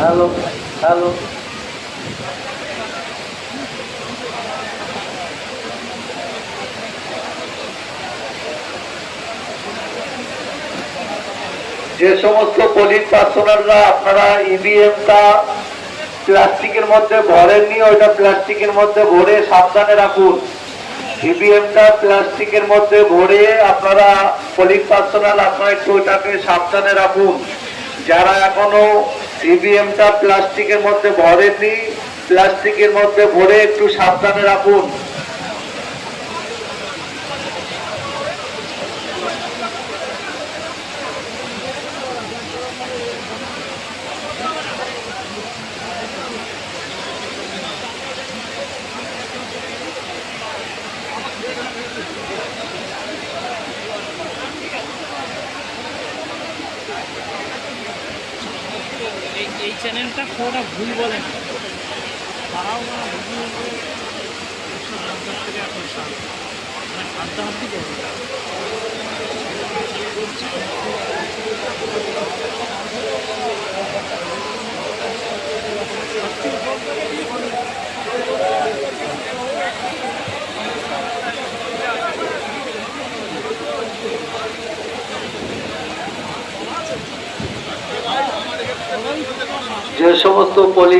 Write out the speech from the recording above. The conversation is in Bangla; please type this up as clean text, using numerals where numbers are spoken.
Hello hello. যে সমস্ত পোলিং পার্সোনালরা আপনারা ইভিএমটা প্লাস্টিকের মধ্যে ভরেননি, ওইটা প্লাস্টিকের মধ্যে ভরে সাবধানে রাখুন। ইভিএমটা প্লাস্টিকের মধ্যে ভরে আপনারা পোলিং পার্সোনাল আপনারা একটু ওইটাকে সাবধানে রাখুন। যারা এখনো ইভিএমটা প্লাস্টিকের মধ্যে ভরেননি, প্লাস্টিকের মধ্যে ভরে একটু সাবধানে রাখুন। এই চ্যানেলটা পুরোটা ভুল বলে না, তারাও থেকে এখন হাড্ডাহাড্ডি করবে। যে সমস্ত পোলিং